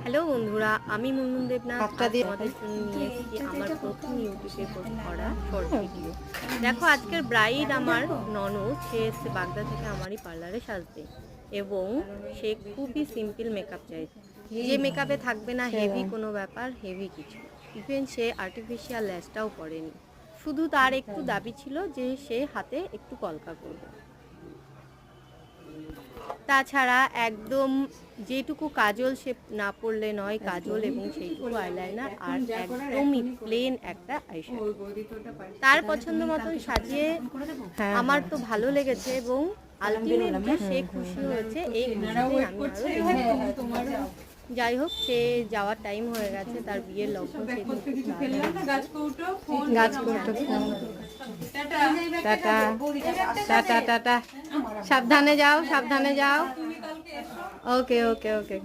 Hello বন্ধুরা, আমি মুনমুন দেবনাথ তোমাদের জন্য নিয়ে এসেছি আমার প্রথম ইউটিউবে পোস্ট করা শর্ট ভিডিও। দেখো, আজকের ব্রাইড আমার ননদ, সে এসছে বাগদা থেকে আমারই পার্লারে সাজতে, এবং সে খুবই সিম্পল মেকআপ চাইছে, যে মেকআপে থাকবে না হেভি কোনো ব্যাপার, হেভি কিছু। ইভেন সে আর্টিফিশিয়াল ল্যাশটাও করেনি, শুধু তার একটু দাবি ছিল যে সে হাতে একটু কলকা করবে। তাছাড়া একদম যেটুকু কাজল সে না পরলে নয়, কাজল এবং সেইটুকু আইলাইনার, আর একদমই প্লেন একটা আইশ্যাডো তার পছন্দ মতন সাজিয়ে আমার তো ভালো লেগেছে, এবং আলটিমেট যে সে খুশি হয়েছে এই খুশিতে আমি আরো। যাই হোক, সে যাওয়ার টাইম হয়ে গেছে, তার বিয়ের লগ্ন। টাটা টাটা টাটা, সাবধানে যাও, সাবধানে যাও। ওকে ওকে ওকে।